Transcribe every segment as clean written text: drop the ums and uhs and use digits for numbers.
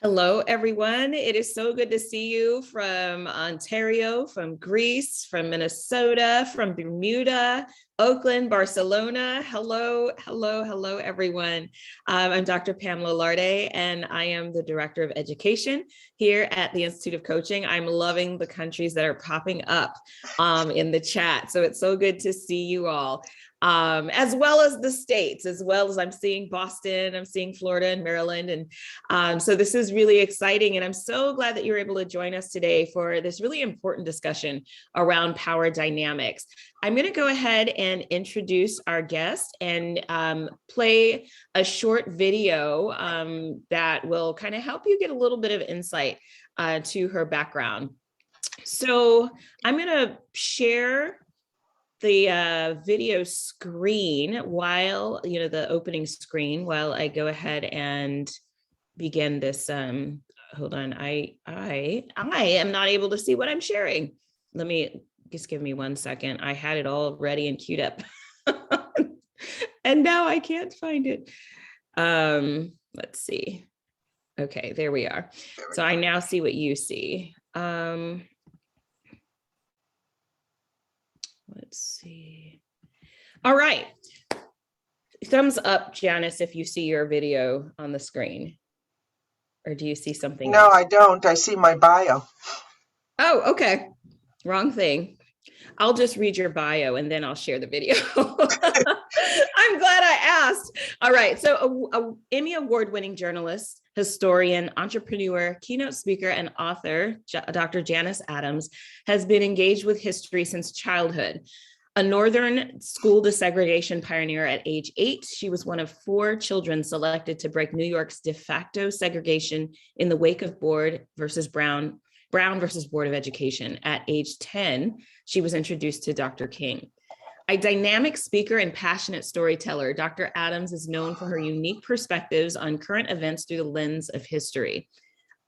Hello, everyone. It is so good to see you from Ontario, from Greece, from Minnesota, from Bermuda, Oakland, Barcelona. Hello, hello, hello, everyone. I'm Dr. Pamela Larde, and I am the Director of Education here at the Institute of Coaching. I'm loving the countries that are popping up in the chat. So it's so good to see you all. As well as the states, as well as I'm seeing Boston, I'm seeing Florida and Maryland. And so this is really exciting. And I'm so glad that you're able to join us today for this really important discussion around power dynamics. I'm going to go ahead and introduce our guest and play a short video that will kind of help you get a little bit of insight to her background. So I'm going to share the video screen while, the opening screen, while I go ahead and begin this. Hold on, I am not able to see what I'm sharing. Just give me 1 second. I had it all ready and queued up and now I can't find it. Let's see. Okay, there we are. So I now see what you see. Let's see. All right. Thumbs up, Januss, if you see your video on the screen. Or do you see something No, else? I don't. I see my bio. Oh, okay. Wrong thing. I'll just read your bio and then I'll share the video. I'm glad I asked. All right. So a Emmy award-winning journalist, historian, entrepreneur, keynote speaker, and author, Dr. Janus Adams, has been engaged with history since childhood. A Northern school desegregation pioneer at age 8, she was one of 4 children selected to break New York's de facto segregation in the wake of Brown versus Board of Education. At age 10, she was introduced to Dr. King. A dynamic speaker and passionate storyteller, Dr. Adams is known for her unique perspectives on current events through the lens of history.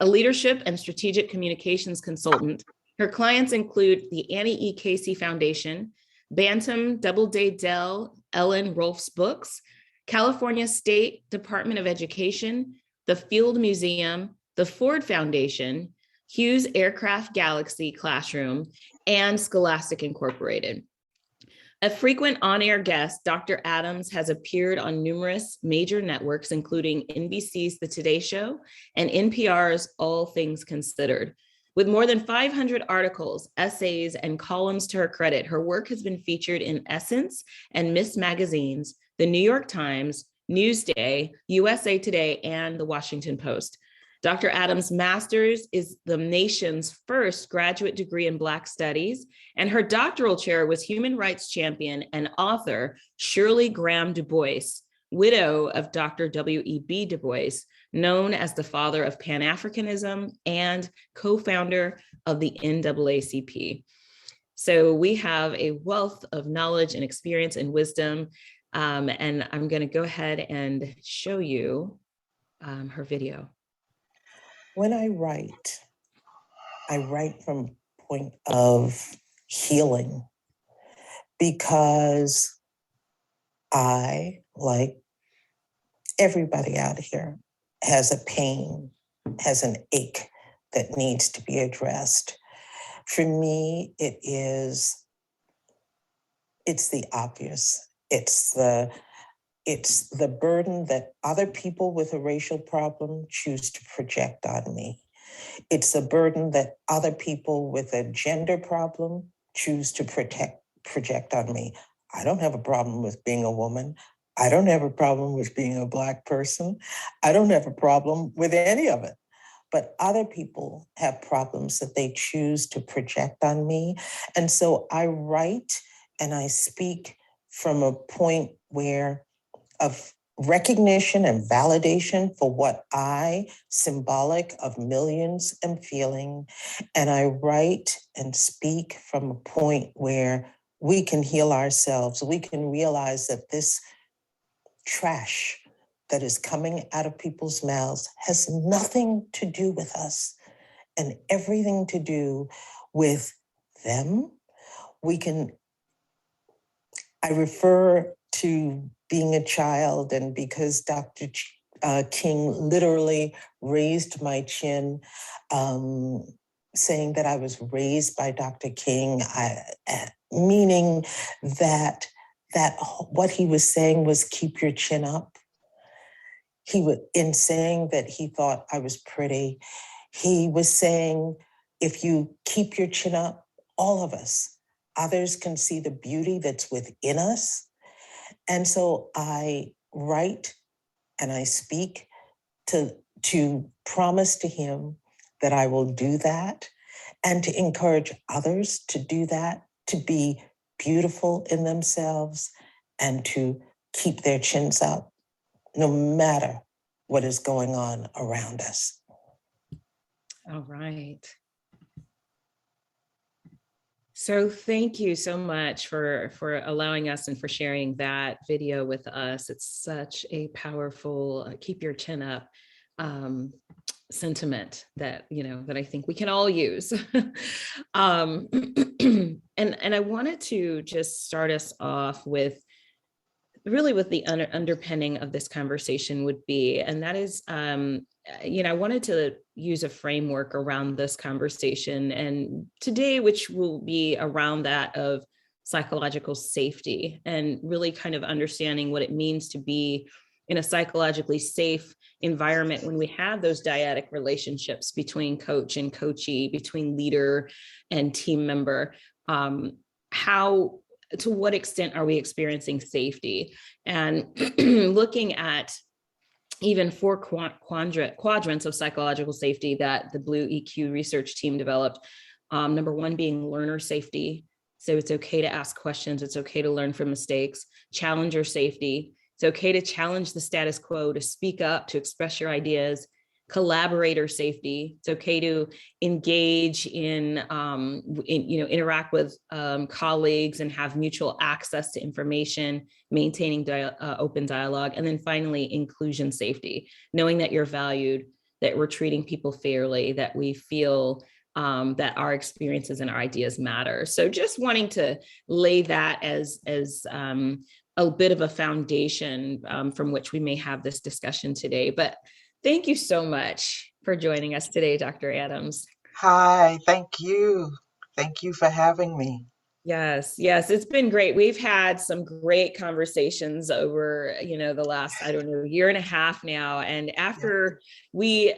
A leadership and strategic communications consultant, her clients include the Annie E. Casey Foundation, Bantam Doubleday Dell Ellen Rolfe's Books, California State Department of Education, the Field Museum, the Ford Foundation, Hughes Aircraft Galaxy Classroom, and Scholastic Incorporated. A frequent on-air guest, Dr. Adams has appeared on numerous major networks, including NBC's The Today Show and NPR's All Things Considered. With more than 500 articles, essays, and columns to her credit, her work has been featured in Essence and Miss magazines, the New York Times, Newsday, USA Today, and the Washington Post. Dr. Adams' master's is the nation's first graduate degree in Black Studies, and her doctoral chair was human rights champion and author Shirley Graham Du Bois, widow of Dr. W.E.B. Du Bois, known as the father of Pan-Africanism and co-founder of the NAACP. So we have a wealth of knowledge and experience and wisdom, and I'm going to go ahead and show you her video. When I write from a point of healing because I, like everybody out here, has a pain, has an ache that needs to be addressed. For me, it's the obvious. It's the burden that other people with a racial problem choose to project on me. It's the burden that other people with a gender problem choose to project on me. I don't have a problem with being a woman. I don't have a problem with being a Black person. I don't have a problem with any of it. But other people have problems that they choose to project on me. And so I write and I speak from a point of recognition and validation for what I, symbolic of millions, am feeling. And I write and speak from a point where we can heal ourselves. We can realize that this trash that is coming out of people's mouths has nothing to do with us and everything to do with them. I refer to being a child, and because Dr. King literally raised my chin, saying that I was raised by Dr. King, meaning that what he was saying was keep your chin up. In saying that he thought I was pretty, he was saying, if you keep your chin up, all of us, others can see the beauty that's within us. And so I write and I speak to promise to him that I will do that, and to encourage others to do that, to be beautiful in themselves and to keep their chins up, no matter what is going on around us. All right. So thank you so much for allowing us and for sharing that video with us. It's such a powerful keep your chin up sentiment that, that I think we can all use. And I wanted to just start us off with really what the underpinning of this conversation would be. And that is, I wanted to use a framework around this conversation and today, which will be around that of psychological safety and really kind of understanding what it means to be in a psychologically safe environment when we have those dyadic relationships between coach and coachee, between leader and team member. To what extent are we experiencing safety? And looking at even 4 quadrants of psychological safety that the Blue EQ research team developed. Number 1 being learner safety. So it's okay to ask questions. It's okay to learn from mistakes. Challenger safety. It's okay to challenge the status quo, to speak up, to express your ideas. Collaborator safety. It's okay to engage in interact with colleagues and have mutual access to information, maintaining open dialogue. And then finally, inclusion safety, knowing that you're valued, that we're treating people fairly, that we feel that our experiences and our ideas matter. So just wanting to lay that as a bit of a foundation from which we may have this discussion today. But thank you so much for joining us today, Dr. Adams. Hi, thank you. Thank you for having me. Yes, it's been great. We've had some great conversations over, the last, year and a half now. And after we're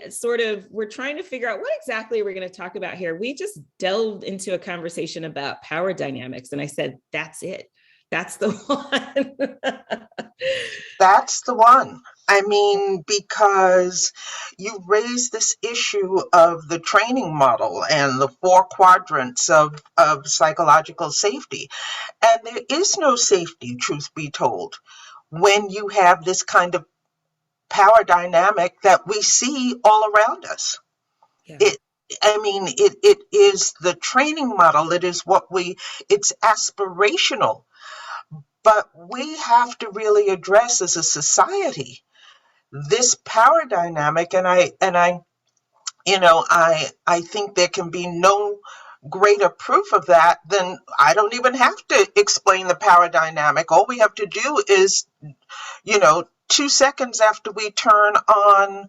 trying to figure out what exactly we're going to talk about here, we just delved into a conversation about power dynamics. And I said, that's it. That's the one. That's the one. I mean, because you raised this issue of the training model and the 4 quadrants of psychological safety. And there is no safety, truth be told, when you have this kind of power dynamic that we see all around us. Yeah. It is the training model. It's aspirational. But we have to really address as a society this power dynamic, and I think there can be no greater proof of that than I don't even have to explain the power dynamic. All we have to do is, 2 seconds after we turn on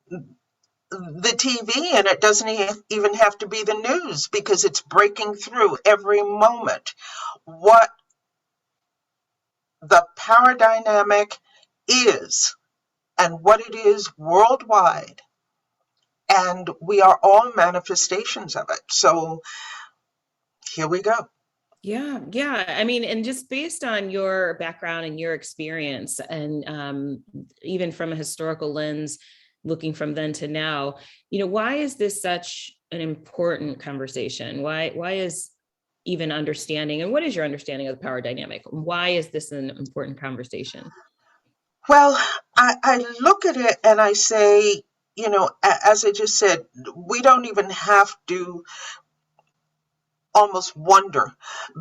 the TV, and it doesn't even have to be the news because it's breaking through every moment. What the power dynamic is and what it is worldwide. And we are all manifestations of it. So here we go. Yeah. I mean, and just based on your background and your experience, and even from a historical lens, looking from then to now, why is this such an important conversation? Why is even understanding, and what is your understanding of the power dynamic? Why is this an important conversation? Well, I look at it and I say, as I just said, we don't even have to almost wonder,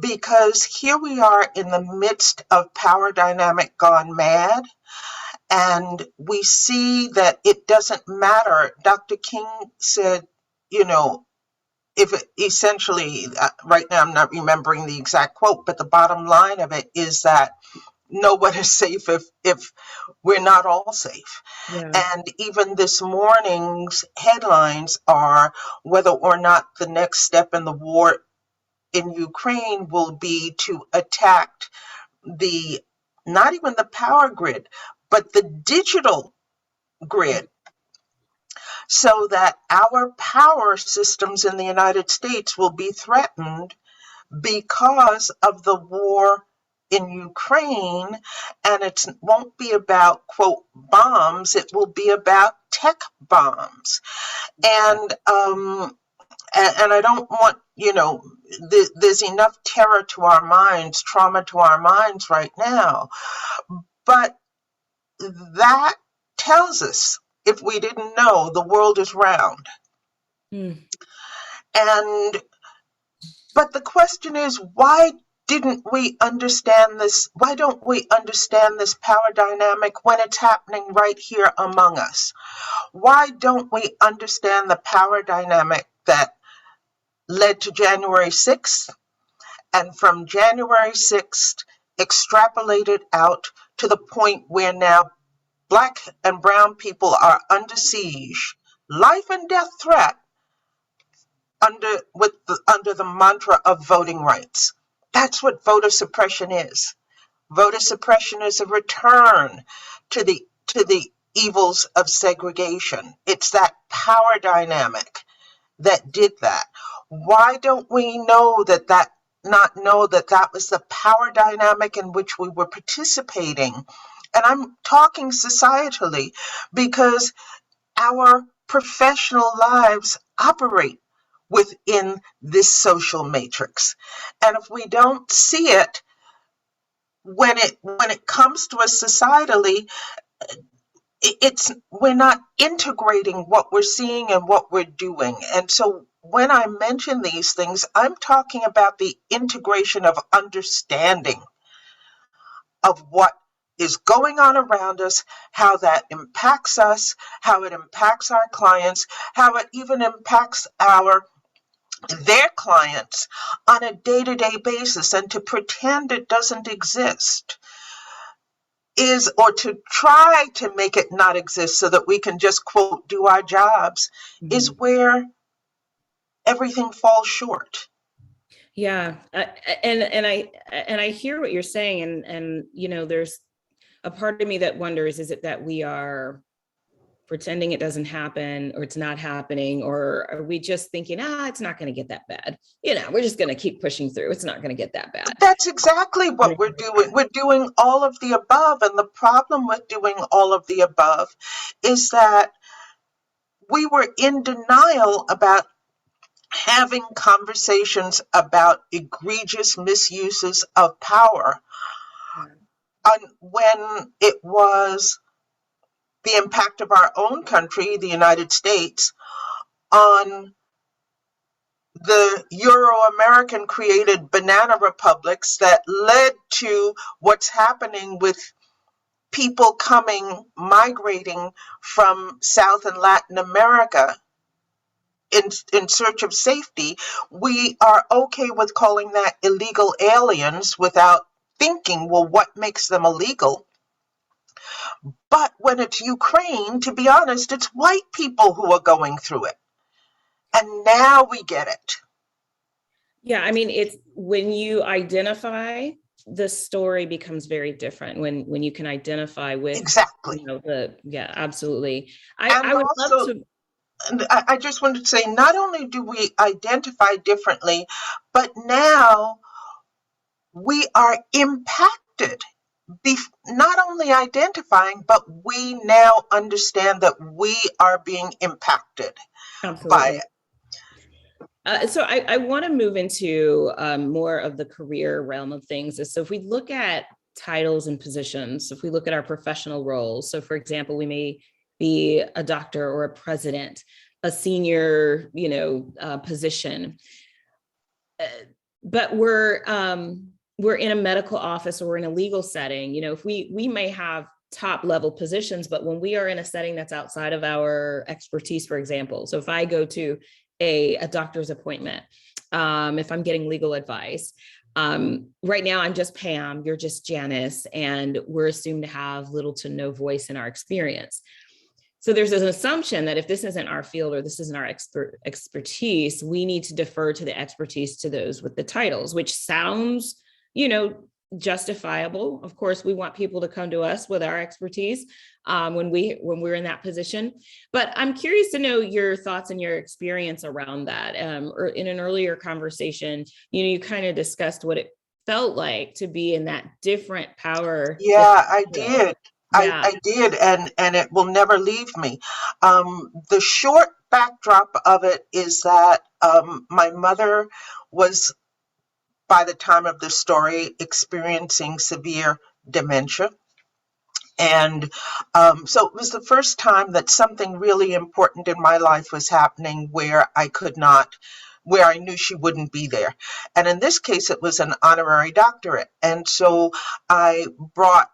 because here we are in the midst of power dynamic gone mad, and we see that it doesn't matter. Dr. King said, if it essentially, right now I'm not remembering the exact quote, but the bottom line of it is that know what is safe if we're not all safe. Yeah. And even this morning's headlines are whether or not the next step in the war in Ukraine will be to attack the, not even the power grid, but the digital grid, so that our power systems in the United States will be threatened because of the war in Ukraine. And it won't be about, quote, bombs, it will be about tech bombs. And I don't want, there's enough terror to our minds, trauma to our minds right now. But that tells us, if we didn't know, the world is round. But the question is, why didn't we understand this? Why don't we understand this power dynamic when it's happening right here among us? Why don't we understand the power dynamic that led to January 6th, and from January 6th extrapolated out to the point where now Black and brown people are under siege, life and death threat, under the mantra of voting rights? That's what voter suppression is. Voter suppression is a return to the evils of segregation. It's that power dynamic that did that. Why don't we not know that that was the power dynamic in which we were participating? And I'm talking societally because our professional lives operate within this social matrix. And if we don't see it, when it comes to us societally, we're not integrating what we're seeing and what we're doing. And so when I mention these things, I'm talking about the integration of understanding of what is going on around us, how that impacts us, how it impacts our clients, how it even impacts their clients on a day-to-day basis. And to pretend it doesn't exist or to try to make it not exist so that we can just, quote, do our jobs, is where everything falls short. Yeah. And I hear what you're saying. And, there's a part of me that wonders, is it that we are pretending it doesn't happen, or it's not happening, or are we just thinking, it's not going to get that bad? We're just going to keep pushing through. It's not going to get that bad. That's exactly what we're doing. We're doing all of the above. And the problem with doing all of the above is that we were in denial about having conversations about egregious misuses of power when it was the impact of our own country, the United States, on the Euro-American created banana republics that led to what's happening with people migrating from South and Latin America in search of safety. We are okay with calling that illegal aliens without thinking, well, what makes them illegal? But when it's Ukraine, to be honest, it's white people who are going through it. And now we get it. Yeah, I mean, it's when you identify, the story becomes very different when you can identify with exactly. Yeah, absolutely. I would also love to. I just wanted to say, not only do we identify differently, but now we are impacted. Not only identifying, but we now understand that we are being impacted by it. So I want to move into more of the career realm of things. So if we look at titles and positions, if we look at our professional roles, so for example, we may be a doctor or a president, a senior, position, but we're in a medical office or we're in a legal setting. If we may have top level positions, but when we are in a setting that's outside of our expertise, for example, so if I go to a doctor's appointment, if I'm getting legal advice, Right now, I'm just Pam, you're just Janus, and we're assumed to have little to no voice in our experience. So there's an assumption that if this isn't our field or this isn't our expertise, we need to defer to the expertise to those with the titles, which sounds, justifiable. Of course, we want people to come to us with our expertise when we're in that position. But I'm curious to know your thoughts and your experience around that. Or in an earlier conversation, you kind of discussed what it felt like to be in that different power. Yeah, I did. Yeah. I did, and it will never leave me. The short backdrop of it is that my mother was, by the time of the story, experiencing severe dementia. And so it was the first time that something really important in my life was happening where where I knew she wouldn't be there. And in this case, it was an honorary doctorate. And so I brought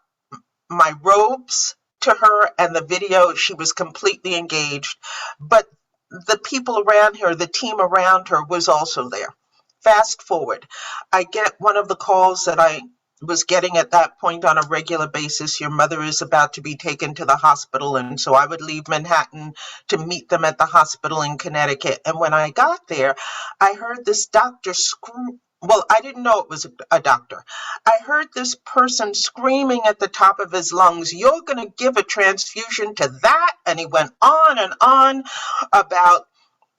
my robes to her and the video. She was completely engaged, but the people around her, the team around her, was also there. Fast forward, I get one of the calls that I was getting at that point on a regular basis. Your mother is about to be taken to the hospital. And so I would leave Manhattan to meet them at the hospital in Connecticut. And when I got there, I heard this doctor scream. Well, I didn't know it was a doctor. I heard this person screaming at the top of his lungs, "You're going to give a transfusion to that?" And he went on and on about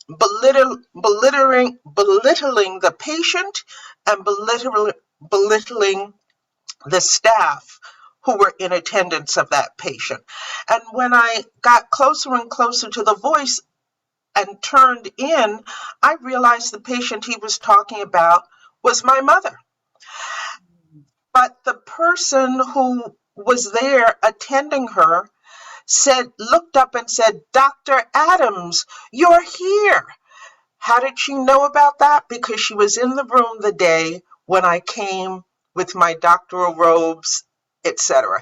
belittling the patient and belittling the staff who were in attendance of that patient. And when I got closer and closer to the voice and turned in, I realized the patient he was talking about was my mother. But the person who was there attending her looked up and said, "Dr. Adams, you're here." How did she know about that? Because she was in the room the day when I came with my doctoral robes, etc.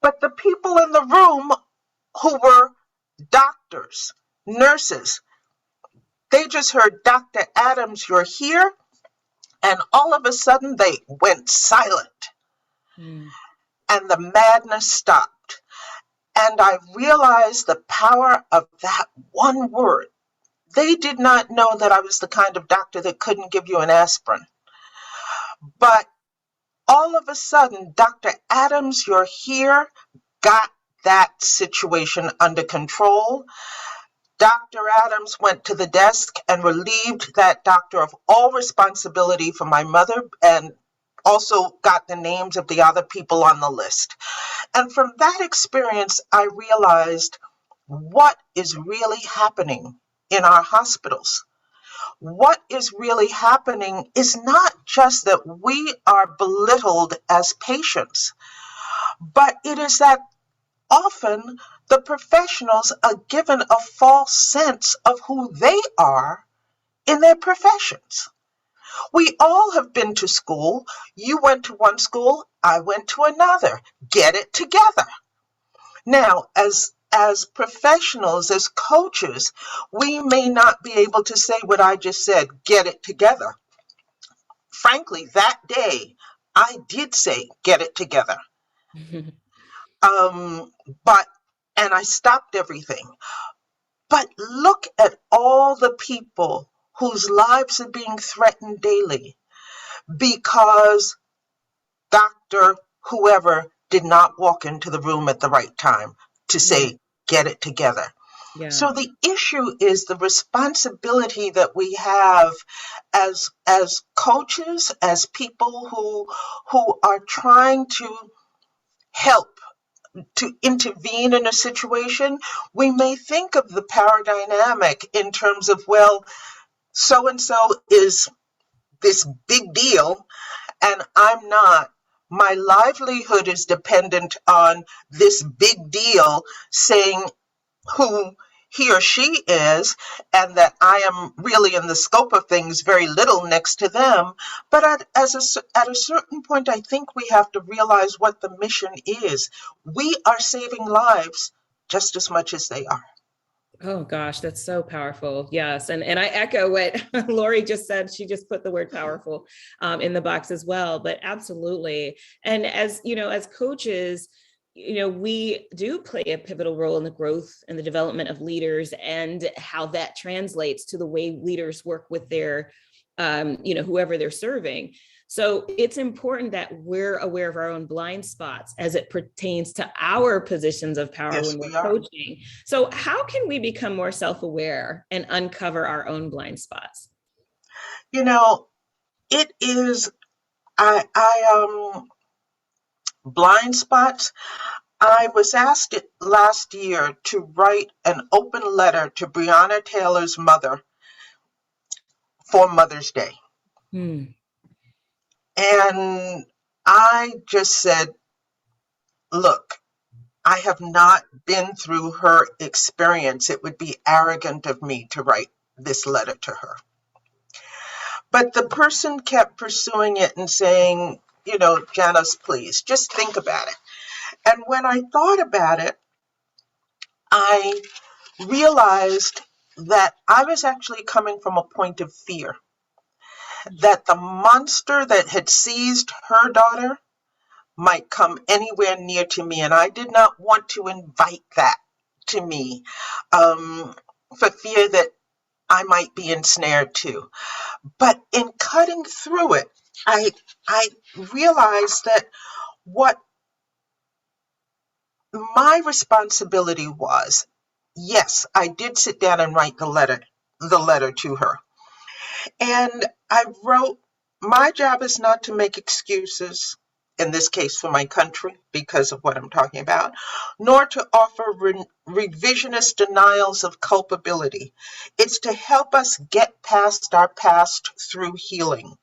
But the people in the room who were doctors, nurses, they just heard, "Dr. Adams, you're here." And all of a sudden they went silent. And the madness stopped. And I realized the power of that one word. They did not know that I was the kind of doctor that couldn't give you an aspirin. But all of a sudden, "Dr. Adams, you're here," got that situation under control. Dr. Adams went to the desk and relieved that doctor of all responsibility for my mother, and also got the names of the other people on the list. And from that experience, I realized what is really happening in our hospitals. What is really happening is not just that we are belittled as patients, but it is that often the professionals are given a false sense of who they are in their professions. We all have been to school. You went to one school, I went to another. Get it together. Now, as professionals, as coaches, we may not be able to say what I just said, get it together. Frankly, that day, I did say, get it together. And I stopped everything. But look at all the people whose lives are being threatened daily because Dr. Whoever did not walk into the room at the right time to say, get it together. Yeah. So the issue is the responsibility that we have as coaches, as people who are trying to help, to intervene in a situation. We may think of the power dynamic in terms of, well, so-and-so is this big deal and I'm not. My livelihood is dependent on this big deal saying who he or she is, and that I am really in the scope of things very little next to them. But at a certain point, I think we have to realize what the mission is. We are saving lives just as much as they are. Oh gosh, that's so powerful. Yes. And I echo what Lori just said. She just put the word powerful in the box as well, but absolutely. And as you know, as coaches, we do play a pivotal role in the growth and the development of leaders and how that translates to the way leaders work with their, whoever they're serving. So it's important that we're aware of our own blind spots as it pertains to our positions of power Yes, when we're we are. coaching. So how can we become more self-aware and uncover our own blind spots? You know, it is, blind spots. I was asked last year to write an open letter to Breonna Taylor's mother for Mother's Day. Hmm. And I just said, look, I have not been through her experience. It would be arrogant of me to write this letter to her. But the person kept pursuing it and saying, Januss, please, just think about it. And when I thought about it, I realized that I was actually coming from a point of fear, that the monster that had seized her daughter might come anywhere near to me, and I did not want to invite that to me, for fear that I might be ensnared too. But in cutting through it, I realized that what my responsibility was, yes, I did sit down and write the letter to her. And I wrote, my job is not to make excuses, in this case for my country, because of what I'm talking about, nor to offer revisionist denials of culpability. It's to help us get past our past through healing.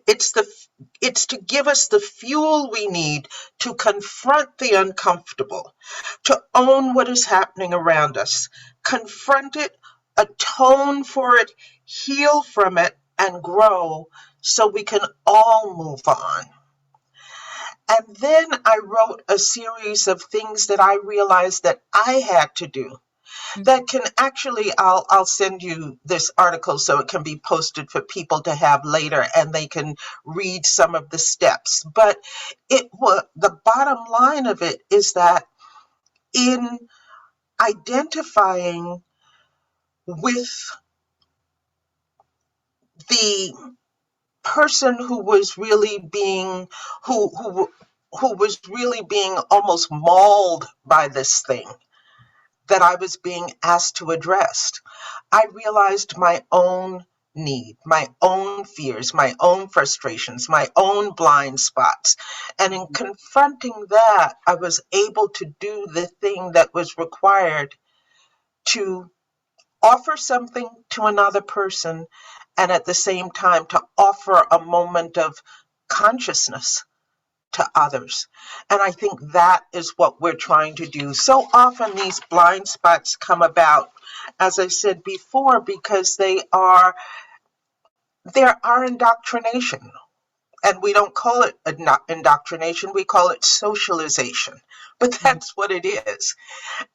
It's to give us the fuel we need to confront the uncomfortable, to own what is happening around us, confront it, atone for it, heal from it, and grow so we can all move on. And then I wrote a series of things that I realized that I had to do that can actually, I'll send you this article so it can be posted for people to have later and they can read some of the steps. But the bottom line of it is that in identifying with the person who was really being, who was really being almost mauled by this thing that I was being asked to address, I realized my own need, my own fears, my own frustrations, my own blind spots. And in confronting that, I was able to do the thing that was required to offer something to another person and at the same time to offer a moment of consciousness to others. And I think that is what we're trying to do. So often these blind spots come about, as I said before, because there are indoctrination. And we don't call it indoctrination, we call it socialization. But that's what it is.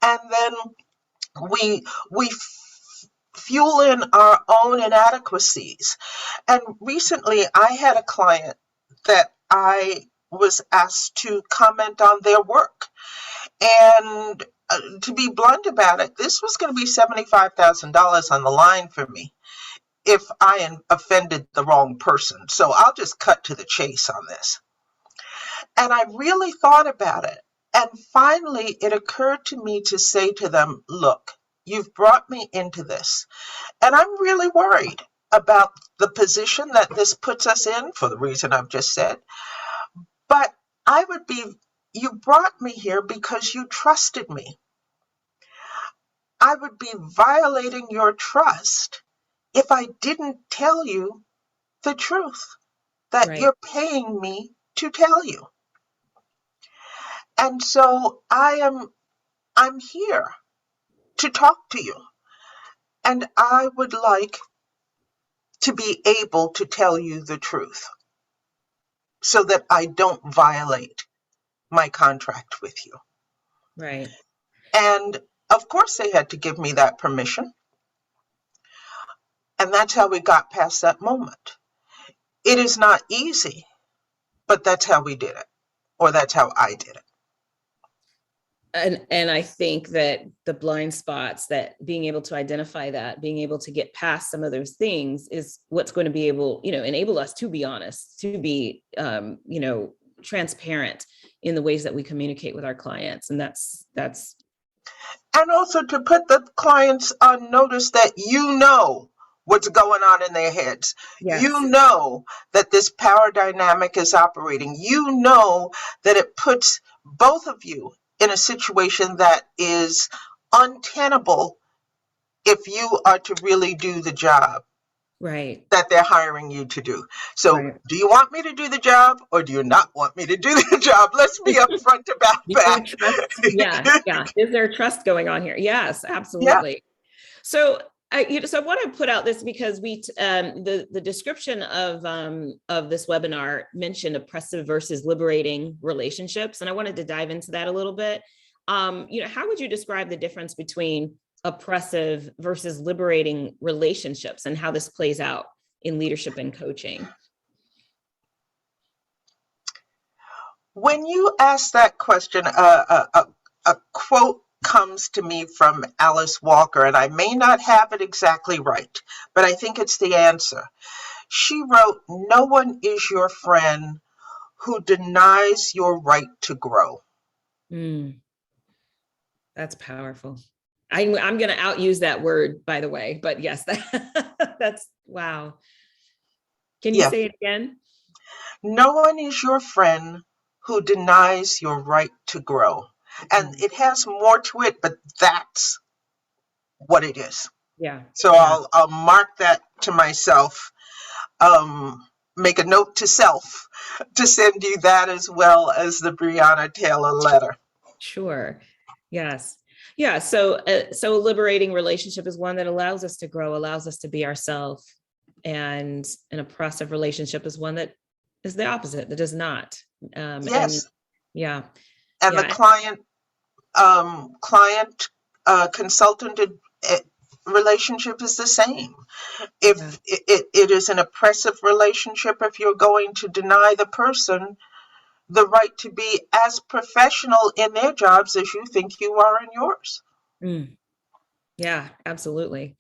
And then we fuel in our own inadequacies. And recently I had a client that I was asked to comment on their work. And to be blunt about it, this was going to be $75,000 on the line for me if I offended the wrong person. So I'll just cut to the chase on this. And I really thought about it. And finally, it occurred to me to say to them, look, you've brought me into this. And I'm really worried about the position that this puts us in for the reason I've just said. But you brought me here because you trusted me. I would be violating your trust if I didn't tell you the truth that Right. you're paying me to tell you. And so I'm here to talk to you. And I would like to be able to tell you the truth so that I don't violate my contract with you. Right. And Of course, they had to give me that permission. And that's how we got past that moment. It is not easy, but that's how we did it, or that's how I did it. And I think that the blind spots, that being able to identify that, being able to get past some of those things is what's going to be able, enable us to be honest, to be, transparent in the ways that we communicate with our clients. And that's. And also to put the clients on notice that what's going on in their heads. Yes. You know that this power dynamic is operating. You know that it puts both of you in a situation that is untenable if you are to really do the job Right. that they're hiring you to do. So Right. do you want me to do the job or do you not want me to do the job? Let's be upfront about that. Yeah. Is there trust going on here? Yes, absolutely. Yeah. So I want to put out this because the description of this webinar mentioned oppressive versus liberating relationships, and I wanted to dive into that a little bit. How would you describe the difference between oppressive versus liberating relationships and how this plays out in leadership and coaching? When you ask that question, a quote comes to me from Alice Walker, and I may not have it exactly right, but I think it's the answer. She wrote, "No one is your friend who denies your right to grow." That's powerful. I'm going to outuse that word, by the way, but yes, that's wow. Can you say it again? No one is your friend who denies your right to grow. And it has more to it, but that's what it is. Yeah. So yeah. I'll mark that to myself, make a note to self to send you that as well as the Breonna Taylor letter. Sure. Yes. Yeah. So a liberating relationship is one that allows us to grow, allows us to be ourselves. And an oppressive relationship is one that is the opposite, that does not. Yes. And the client consultant relationship is the same. If it is an oppressive relationship, if you're going to deny the person the right to be as professional in their jobs as you think you are in yours. Yeah, absolutely.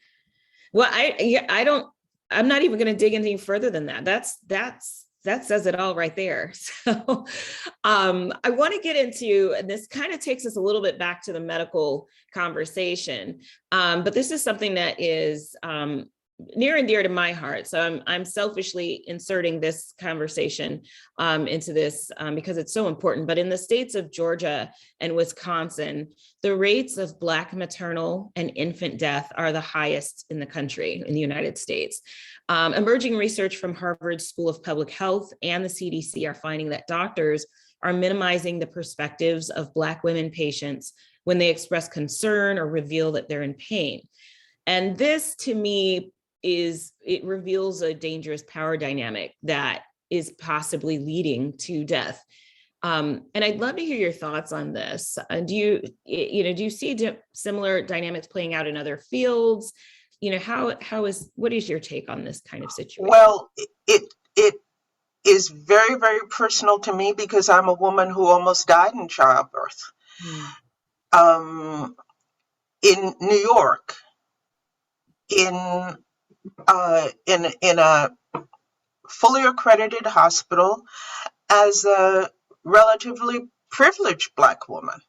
Well, I'm not even going to dig anything further than that. That says it all right there. So I want to get into, and this kind of takes us a little bit back to the medical conversation, but this is something that is near and dear to my heart. So I'm selfishly inserting this conversation into this because it's so important. But in the states of Georgia and Wisconsin, the rates of Black maternal and infant death are the highest in the country, in the United States. Emerging research from Harvard School of Public Health and the CDC are finding that doctors are minimizing the perspectives of Black women patients when they express concern or reveal that they're in pain. And this, to me, it reveals a dangerous power dynamic that is possibly leading to death. And I'd love to hear your thoughts on this. Do you see similar dynamics playing out in other fields? What is your take on this kind of situation? Well, it is very, very personal to me because I'm a woman who almost died in childbirth. In New York, in a fully accredited hospital as a relatively privileged Black woman.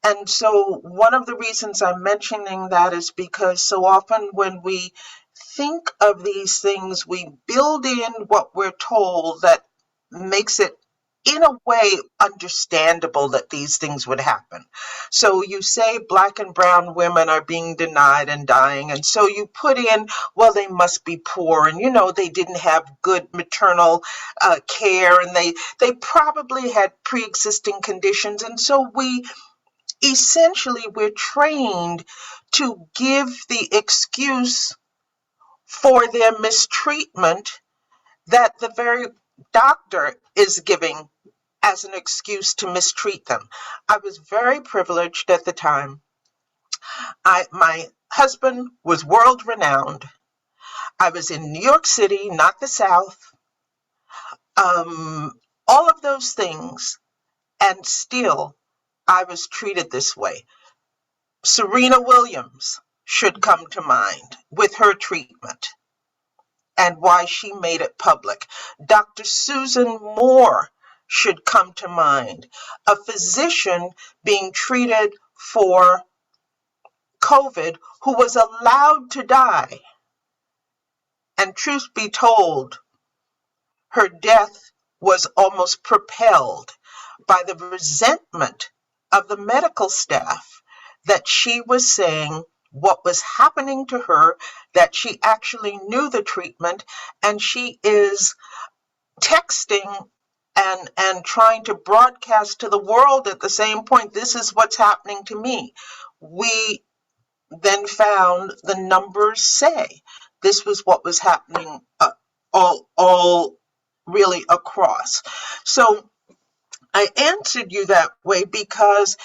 And so one of the reasons I'm mentioning that is because so often when we think of these things, we build in what we're told that makes it in a way understandable that these things would happen. So you say Black and brown women are being denied and dying. And so you put in, well, they must be poor. And, they didn't have good maternal care. And they probably had pre-existing conditions. And so we're trained to give the excuse for their mistreatment that the very doctor is giving as an excuse to mistreat them. I was very privileged at the time My husband was world renowned. I was in New York City, not the South. All of those things, and still I was treated this way. Serena Williams should come to mind with her treatment and why she made it public. Dr. Susan Moore should come to mind, a physician being treated for COVID who was allowed to die. And truth be told, her death was almost propelled by the resentment of the medical staff that she was saying what was happening to her, that she actually knew the treatment, and she is texting and trying to broadcast to the world at the same point, this is what's happening to me. We then found the numbers say this was what was happening all really across. So I answered you that way because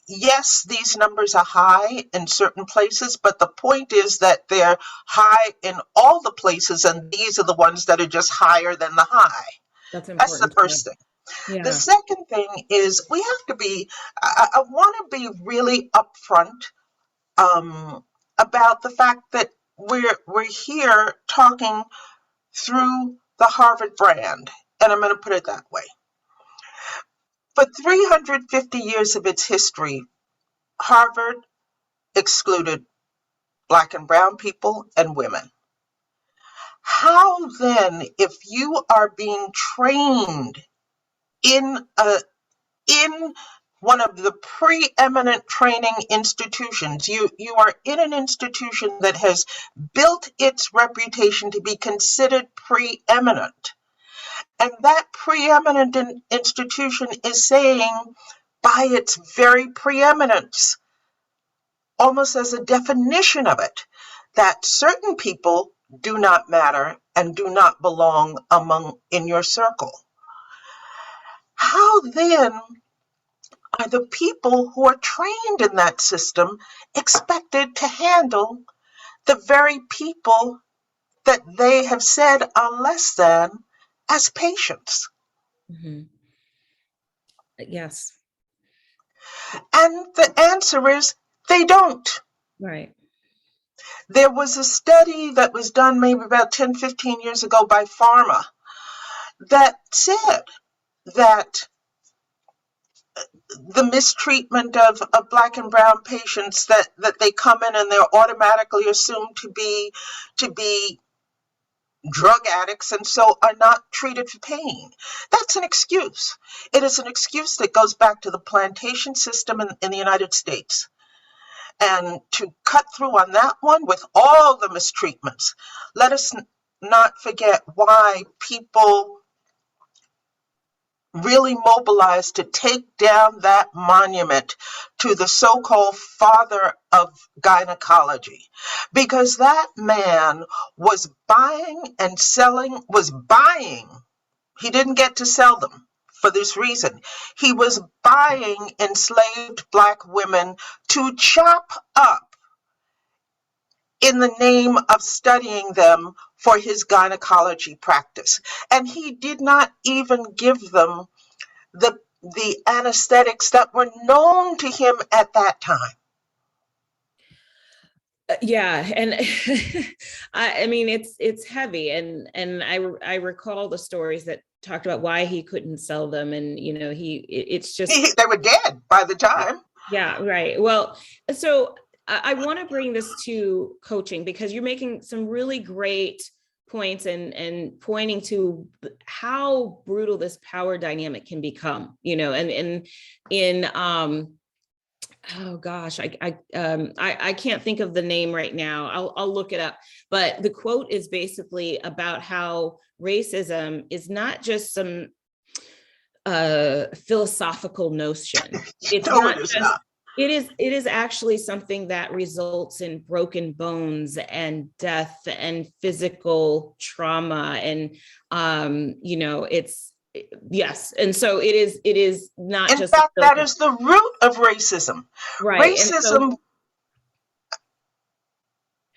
yes, these numbers are high in certain places, but the point is that they're high in all the places, and these are the ones that are just higher than the high. That's the first thing. Yeah. The second thing is we have to be, I want to be really upfront about the fact that we're here talking through the Harvard brand, and I'm going to put it that way. For 350 years of its history, Harvard excluded Black and brown people and women. How then, if you are being trained in one of the preeminent training institutions, you are in an institution that has built its reputation to be considered preeminent, and that preeminent institution is saying, by its very preeminence, almost as a definition of it, that certain people do not matter and do not belong in your circle. How then are the people who are trained in that system expected to handle the very people that they have said are less than as patients? Mm-hmm. Yes. And the answer is they don't. Right. There was a study that was done maybe about 10, 15 years ago by Pharma that said that the mistreatment of Black and brown patients, that they come in and they're automatically assumed to be drug addicts and so are not treated for pain. That's an excuse. It is an excuse that goes back to the plantation system in the United States. And to cut through on that one with all the mistreatments, let us not forget why people really mobilized to take down that monument to the so-called father of gynecology, because that man was buying and selling, he didn't get to sell them for this reason. He was buying enslaved Black women to chop up in the name of studying them for his gynecology practice. And he did not even give them the anesthetics that were known to him at that time. Yeah, and I mean it's heavy, and I recall the stories that talked about why he couldn't sell them, and it's just They were dead by the time. Yeah, right. Well, so I want to bring this to coaching, because you're making some really great points and pointing to how brutal this power dynamic can become, and in oh gosh, I can't think of the name right now. I'll look it up. But the quote is basically about how racism is not just some philosophical notion. It's No, not it is just, not. It is actually something that results in broken bones and death and physical trauma, and yes, and so it is not in just fact, that is the root of racism. right. Racism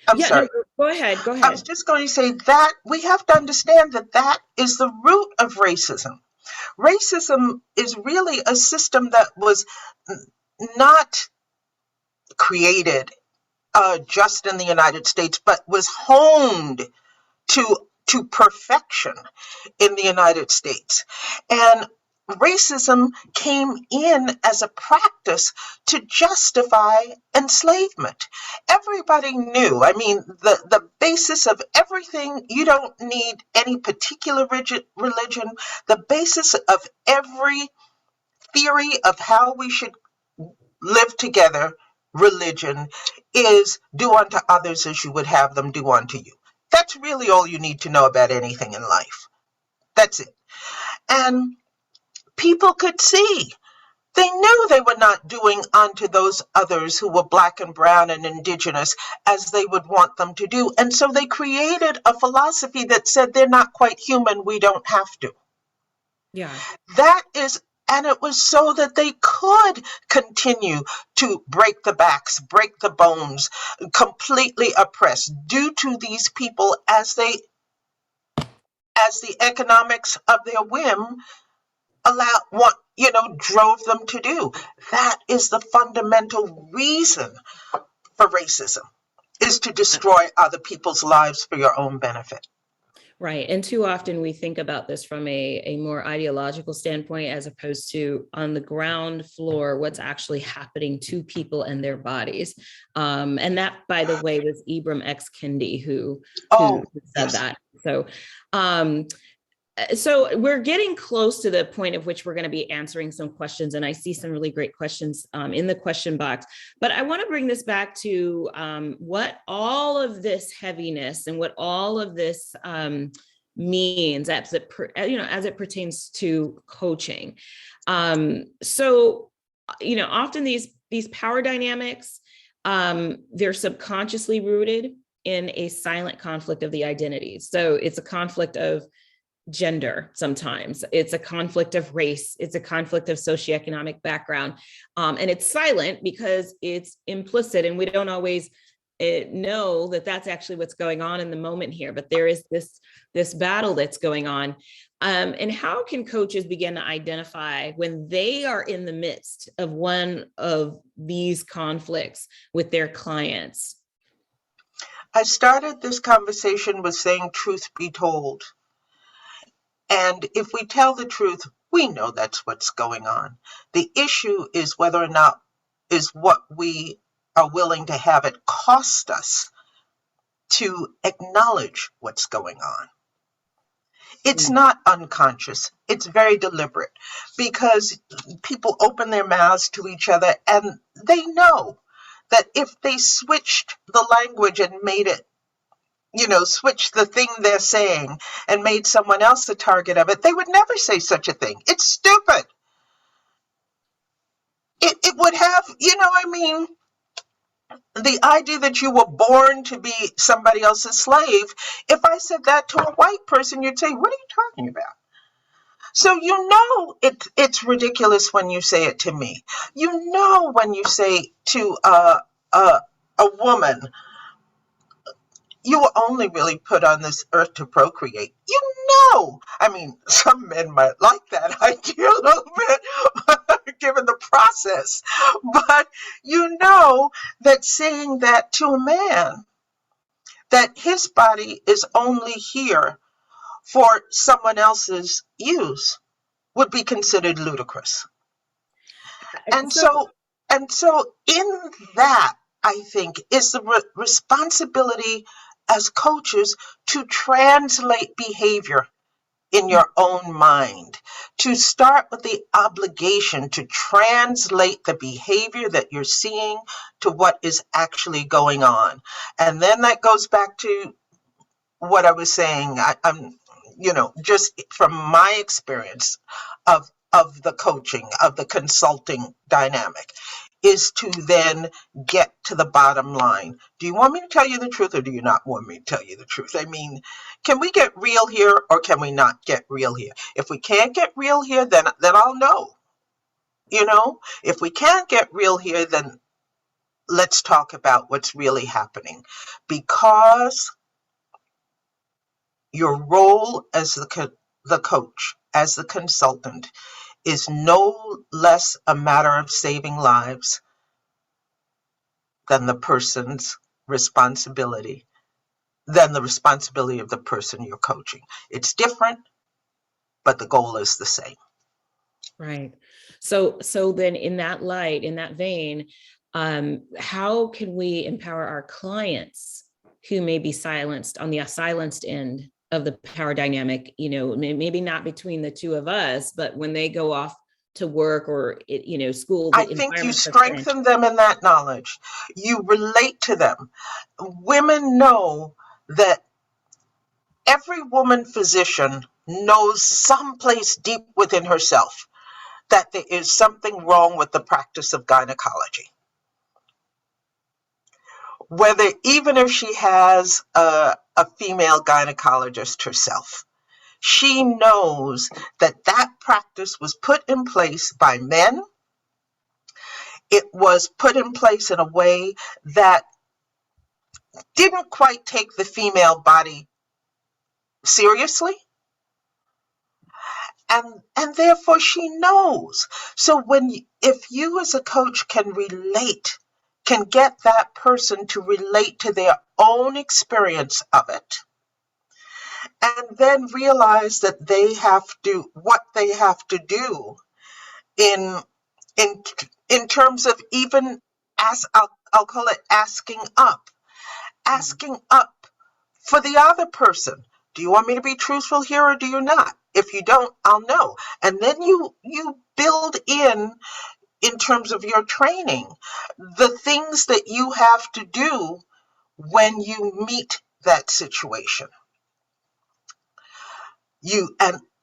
I'm Yeah, no, sorry. go ahead. Go I was ahead. just going to say that we have to understand that that is the root of racism. Racism is really a system that was not created just in the United States, but was honed to perfection in the United States. And racism came in as a practice to justify enslavement. Everybody knew, I mean, the basis of everything, you don't need any particular religion. The basis of every theory of how we should live together, religion, is do unto others as you would have them do unto you. That's really all you need to know about anything in life. That's it. And people could see. They knew they were not doing unto those others who were Black and brown and indigenous as they would want them to do. And so they created a philosophy that said they're not quite human, we don't have to. Yeah. That is, and it was so that they could continue to break the backs, break the bones, completely oppress due to these people as the economics of their whim drove them to do. That is the fundamental reason for racism, is to destroy other people's lives for your own benefit. Right. And too often we think about this from a more ideological standpoint, as opposed to on the ground floor, what's actually happening to people and their bodies. And that, by the way, was Ibram X. Kendi who said yes. that. So we're getting close to the point of which we're going to be answering some questions, and I see some really great questions in the question box. But I want to bring this back to what all of this heaviness and what all of this means as it pertains to coaching. So often these power dynamics, they're subconsciously rooted in a silent conflict of the identities. So it's a conflict of gender. Sometimes it's a conflict of race. It's a conflict of socioeconomic background. And it's silent because it's implicit, and we don't always know that that's actually what's going on in the moment here. But there is this battle that's going on. And how can coaches begin to identify when they are in the midst of one of these conflicts with their clients? I started this conversation with saying, truth be told. And if we tell the truth, we know that's what's going on. The issue is whether or not is what we are willing to have it cost us to acknowledge what's going on. It's not unconscious. It's very deliberate, because people open their mouths to each other and they know that if they switched the language and made it, switch the thing they're saying and made someone else the target of it, they would never say such a thing. It's stupid. It would have, the idea that you were born to be somebody else's slave. If I said that to a white person, you'd say, what are you talking about? So it's ridiculous when you say it to me. When you say to a woman, you were only really put on this earth to procreate. I mean, some men might like that idea a little bit, given the process. But that saying that to a man, that his body is only here for someone else's use, would be considered ludicrous. And so in that, I think, is the responsibility as coaches to translate behavior in your own mind, to start with the obligation to translate the behavior that you're seeing to what is actually going on. And then that goes back to what I was saying. I'm just from my experience of the coaching, of the consulting dynamic, is to then get to the bottom line. Do you want me to tell you the truth, or do you not want me to tell you the truth? I mean, can we get real here, or can we not get real here? If we can't get real here, then I'll know. If we can't get real here, then let's talk about what's really happening. Because your role as the coach, as the consultant, is no less a matter of saving lives than the person's responsibility, than the responsibility of the person you're coaching. It's different, but the goal is the same. Right. So then in that light, in that vein, how can we empower our clients who may be silenced on the silenced end of the power dynamic, maybe not between the two of us, but when they go off to work or, school, the I think you environments they're in. strengthen them in that knowledge. You relate to them. Women know that every woman physician knows someplace deep within herself that there is something wrong with the practice of gynecology. Whether, even if she has a female gynecologist herself, she knows that that practice was put in place by men. It was put in place in a way that didn't quite take the female body seriously. And therefore she knows. So if you as a coach can get that person to relate to their own experience of it, and then realize that what they have to do in terms of even I'll call it asking up for the other person. Do you want me to be truthful here or do you not? If you don't, I'll know. And then you build in terms of your training, the things that you have to do when you meet that situation.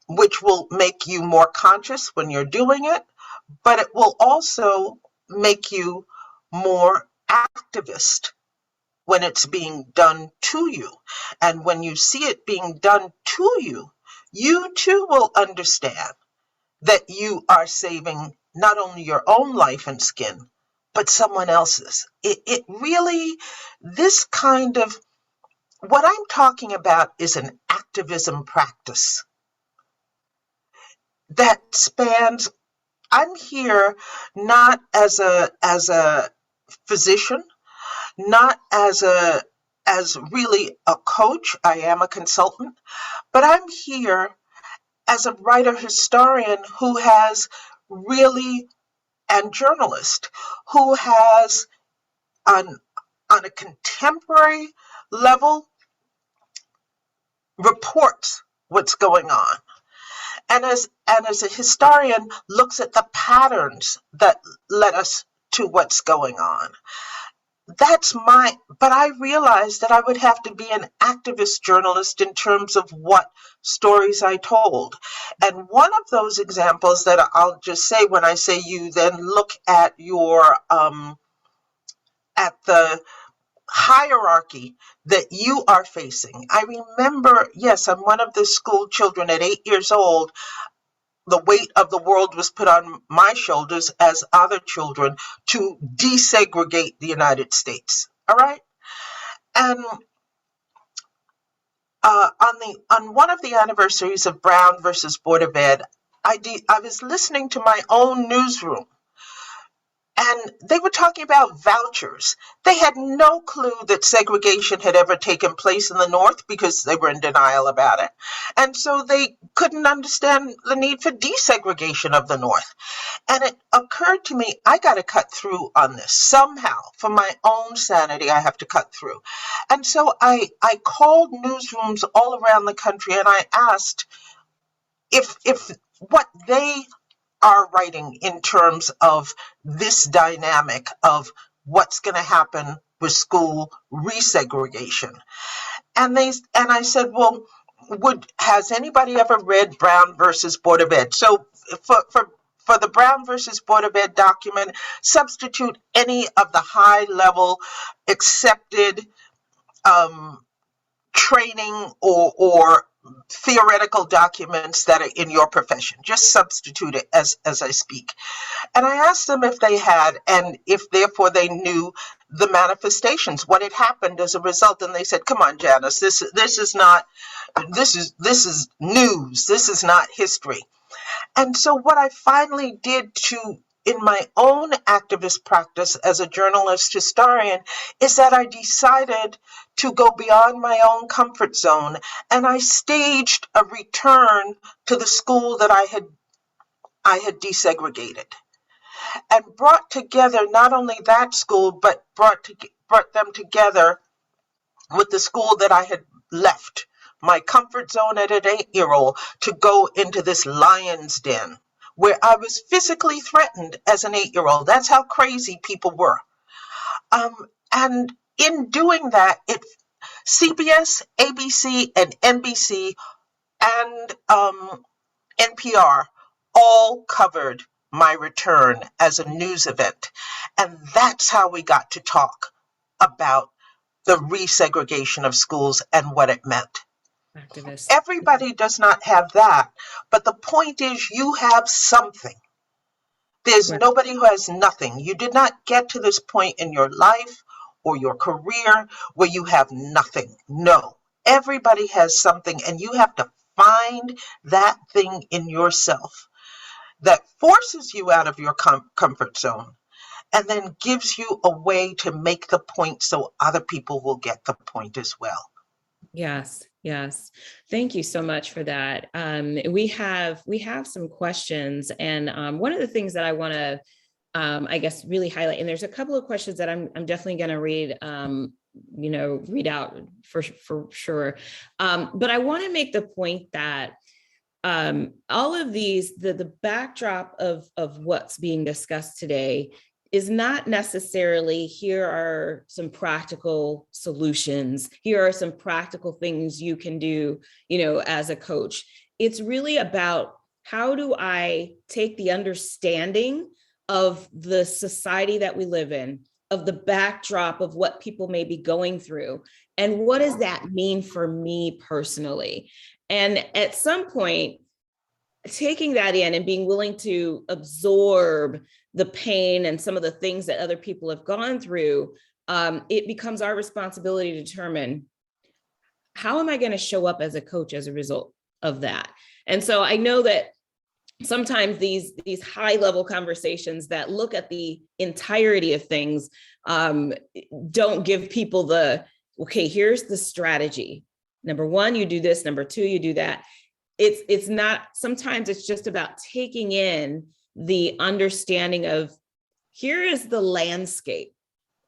Which will make you more conscious when you're doing it, but it will also make you more activist when it's being done to you. And when you see it being done to you, you too will understand that you are saving not only your own life and skin, but someone else's. It really, this kind of, what I'm talking about is an activism practice that spans, I'm here not as a physician, not as really a coach. I am a consultant, but I'm here as a writer historian who has really, and journalist who has on a contemporary level reports what's going on, and as a historian looks at the patterns that led us to what's going on. But I realized that I would have to be an activist journalist in terms of what stories I told. And one of those examples that I'll just say, when I say you then look at your, at the hierarchy that you are facing. I remember, yes, I'm one of the school children at 8 years old. The weight of the world was put on my shoulders as other children to desegregate the United States. All right. And on one of the anniversaries of Brown versus Board of Ed, I was listening to my own newsroom, and they were talking about vouchers. They had no clue that segregation had ever taken place in the North because they were in denial about it. And so they couldn't understand the need for desegregation of the North. And it occurred to me, I got to cut through on this somehow. For my own sanity, I have to cut through. And so I called newsrooms all around the country and I asked if what they are writing in terms of this dynamic of what's going to happen with school resegregation. And I said, well, has anybody ever read Brown versus Board of Ed? So for the Brown versus Board of Ed document, substitute any of the high level accepted training or theoretical documents that are in your profession. Just substitute it as I speak. And I asked them if they had, and if therefore they knew the manifestations, what had happened as a result. And they said, "Come on, Januss, this is not, this is news. This is not history." And so what I finally did in my own activist practice as a journalist historian is that I decided to go beyond my own comfort zone, and I staged a return to the school that I had desegregated, and brought together not only that school, but brought them together with the school that I had left, my comfort zone at an 8-year-old, to go into this lion's den where I was physically threatened as an 8-year-old. That's how crazy people were. And in doing that, CBS, ABC, and NBC, and NPR all covered my return as a news event. And that's how we got to talk about the resegregation of schools and what it meant. Activists. Everybody does not have that, but the point is you have something. There's nobody who has nothing. You did not get to this point in your life or your career where you have nothing. No, everybody has something, and you have to find that thing in yourself that forces you out of your comfort zone and then gives you a way to make the point so other people will get the point as well. Yes. Yes. Thank you so much for that. We have some questions, and one of the things that I want to, I guess, really highlight, and there's a couple of questions that I'm definitely going to read, read out for sure. But I want to make the point that all of these, the backdrop of what's being discussed today is not necessarily, here are some practical solutions, here are some practical things you can do, as a coach. It's really about, how do I take the understanding of the society that we live in, of the backdrop of what people may be going through, and what does that mean for me personally? And at some point, taking that in and being willing to absorb the pain and some of the things that other people have gone through, it becomes our responsibility to determine, how am I going to show up as a coach as a result of that? And so I know that sometimes these high level conversations that look at the entirety of things don't give people the, okay, here's the strategy. Number one, you do this. Number two, you do that. It's not, sometimes it's just about taking in the understanding of, here is the landscape,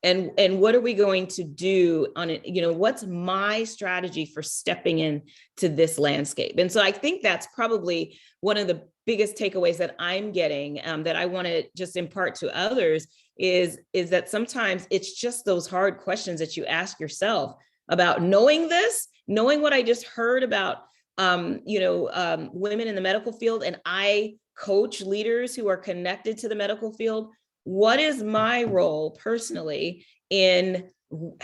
and what are we going to do on it? What's my strategy for stepping into this landscape? And so I think that's probably one of the biggest takeaways that I'm getting, that I want to just impart to others, is that sometimes it's just those hard questions that you ask yourself about knowing what I just heard about, women in the medical field, and I coach leaders who are connected to the medical field. What is my role personally in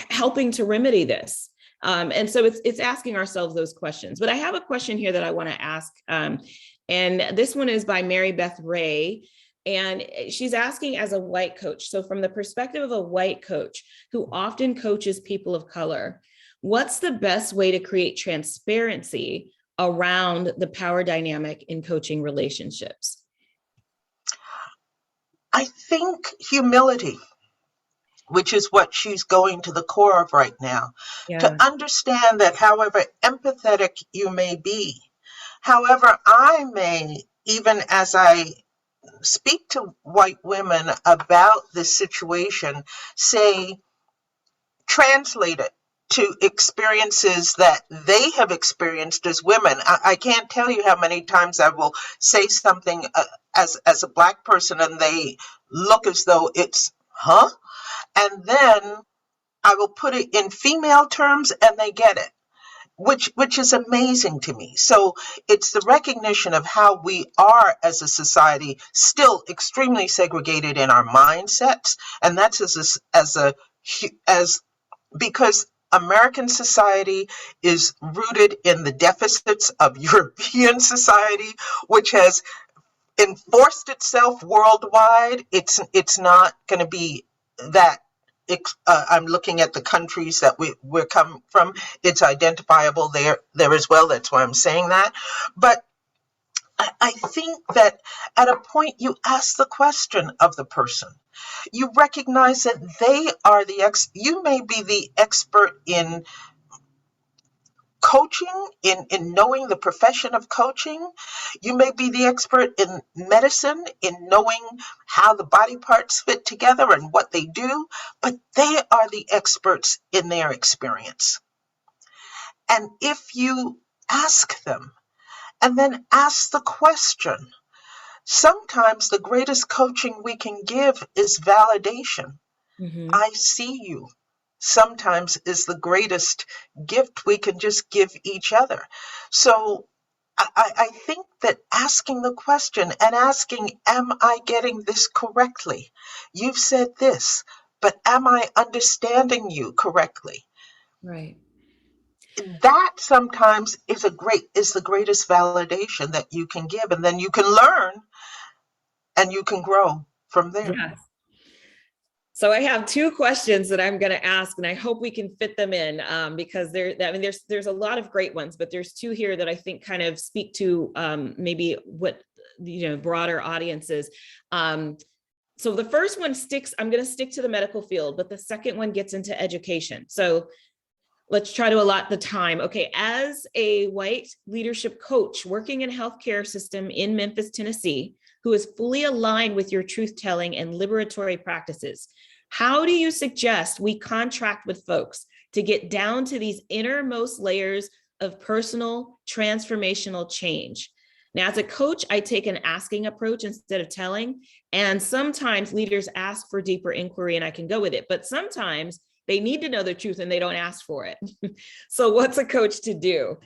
helping to remedy this? And so it's asking ourselves those questions. But I have a question here that I want to ask, and this one is by Mary Beth Ray, and she's asking, as a white coach, so from the perspective of a white coach who often coaches people of color, what's the best way to create transparency around the power dynamic in coaching relationships? I think humility, which is what she's going to the core of right now, to understand that however empathetic you may be, however I may, even as I speak to white women about this situation, say, translate it to experiences that they have experienced as women. I can't tell you how many times I will say something as a Black person, and they look as though it's, huh? And then I will put it in female terms and they get it, which is amazing to me. So it's the recognition of how we are as a society still extremely segregated in our mindsets. And that's because American society is rooted in the deficits of European society, which has enforced itself worldwide. It's not going to be that. I'm looking at the countries that we're come from. It's identifiable there as well. That's why I'm saying that. But I think that at a point you ask the question of the person. You recognize that they are you may be the expert in coaching, in knowing the profession of coaching. You may be the expert in medicine, in knowing how the body parts fit together and what they do, but they are the experts in their experience. And if you ask them and then ask the question, sometimes the greatest coaching we can give is validation. Mm-hmm. I see you. Sometimes is the greatest gift we can just give each other. So I think that asking the question and asking, am I getting this correctly? You've said this, but am I understanding you correctly? Right. That sometimes is the greatest validation that you can give. And then you can learn and you can grow from there. Yes. So I have two questions that I'm going to ask, and I hope we can fit them in because there's a lot of great ones, but there's two here that I think kind of speak to maybe what broader audiences. So the first one I'm going to stick to the medical field, but the second one gets into education. So let's try to allot the time. Okay, as a white leadership coach working in a healthcare system in Memphis, Tennessee, who is fully aligned with your truth-telling and liberatory practices, how do you suggest we contract with folks to get down to these innermost layers of personal transformational change? Now, as a coach, I take an asking approach instead of telling, and sometimes leaders ask for deeper inquiry and I can go with it, but sometimes they need to know the truth and they don't ask for it. So what's a coach to do?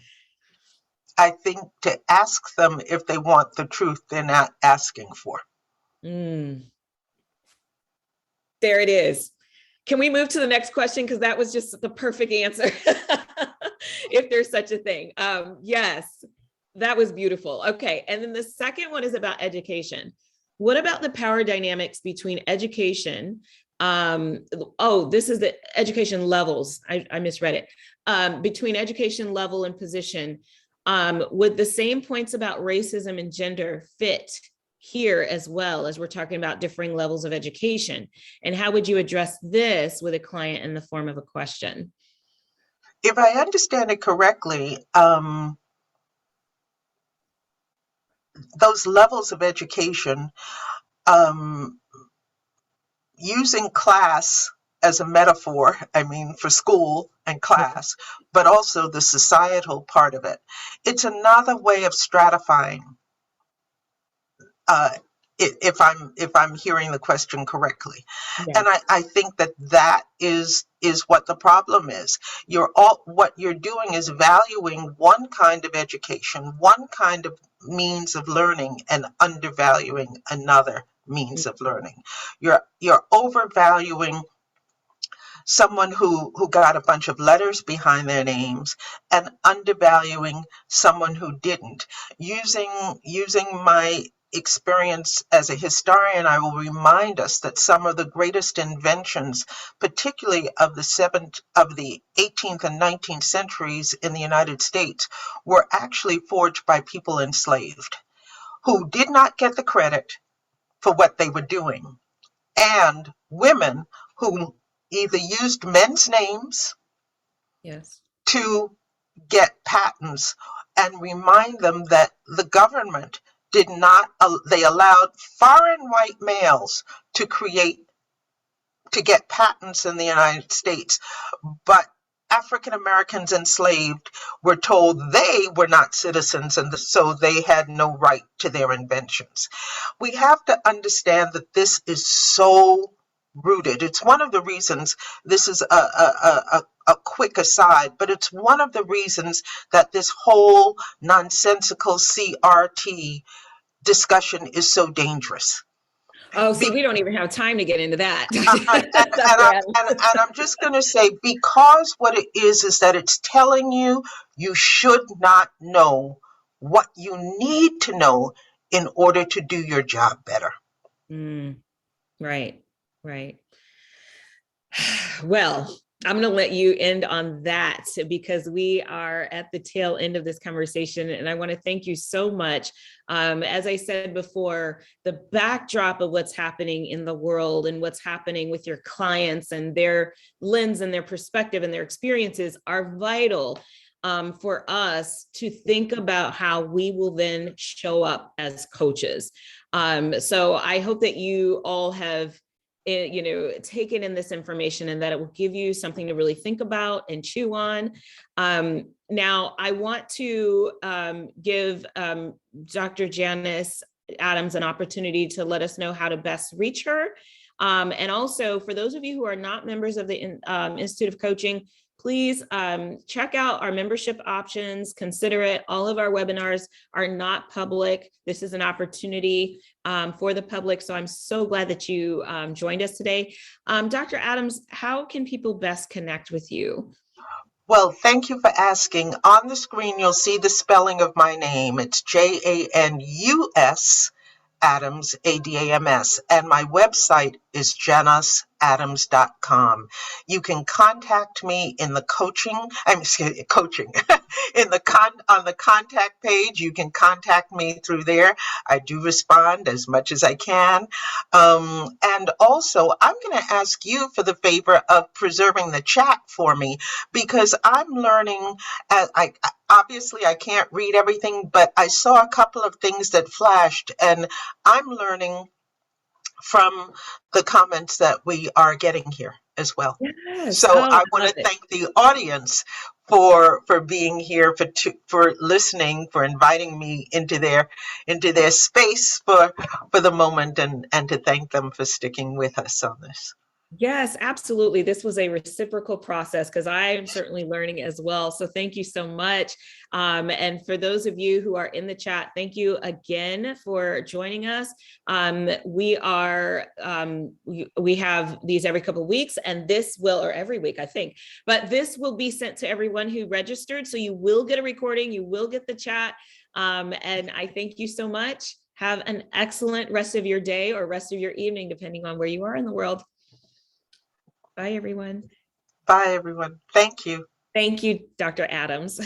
I think to ask them if they want the truth they're not asking for. There it is. Can we move to the next question? Because that was just the perfect answer, if there's such a thing. Yes, that was beautiful. Okay, and then the second one is about education. What about the power dynamics between education? This is the education levels. I misread it. Between education level and position. Would the same points about racism and gender fit here as well as we're talking about differing levels of education? And how would you address this with a client in the form of a question? If I understand it correctly, those levels of education, using class as a metaphor, I mean, for school and class, but also the societal part of it. It's another way of stratifying. If I'm hearing the question correctly, Yeah. and I think that is what the problem is. What you're doing is valuing one kind of education, one kind of means of learning, and undervaluing another means of learning. You're overvaluing someone who got a bunch of letters behind their names and undervaluing someone who didn't. Using my experience as a historian, I will remind us that some of the greatest inventions, particularly of the 18th and 19th centuries in the United States, were actually forged by people enslaved who did not get the credit for what they were doing, and women who either used men's names Yes. to get patents and remind them that the government did not, they allowed foreign white males to get patents in the United States, but African Americans enslaved were told they were not citizens and so they had no right to their inventions. We have to understand that this is so rooted. It's one of the reasons, this is a quick aside, but it's one of the reasons that this whole nonsensical CRT discussion is so dangerous. Oh, see, we don't even have time to get into that. And I'm just going to say, because what it is that it's telling you, you should not know what you need to know in order to do your job better. Right, right. Well, I'm going to let you end on that because we are at the tail end of this conversation. And I want to thank you so much. As I said before, the backdrop of what's happening in the world and what's happening with your clients and their lens and their perspective and their experiences are vital for us to think about how we will then show up as coaches. So I hope that you all have taken in this information and that it will give you something to really think about and chew on. Now, I want to give Dr. Janus Adams an opportunity to let us know how to best reach her. And also, for those of you who are not members of the Institute of Coaching, please check out our membership options, consider it. All of our webinars are not public. This is an opportunity for the public. So I'm so glad that you joined us today. Dr. Adams, how can people best connect with you? Well, thank you for asking. On the screen, you'll see the spelling of my name. It's Janus Adams, ADAMS, and my website is janusadams.com. You can contact me in the coaching, on the contact page. You can contact me through there. I do respond as much as I can. And also, I'm going to ask you for the favor of preserving the chat for me, because I'm learning. Obviously, I can't read everything, but I saw a couple of things that flashed, and I'm learning from the comments that we are getting here as well. Yes. So I want to thank the audience for being here, for listening, for inviting me into their space for the moment, and to thank them for sticking with us on this. Yes, absolutely. This was a reciprocal process because I am certainly learning as well. So thank you so much. And for those of you who are in the chat, thank you again for joining us. We have these every couple of weeks, and this will, or every week, I think, but this will be sent to everyone who registered. So you will get a recording, you will get the chat. And I thank you so much. Have an excellent rest of your day or rest of your evening, depending on where you are in the world. Bye, everyone. Bye, everyone. Thank you. Thank you, Dr. Adams.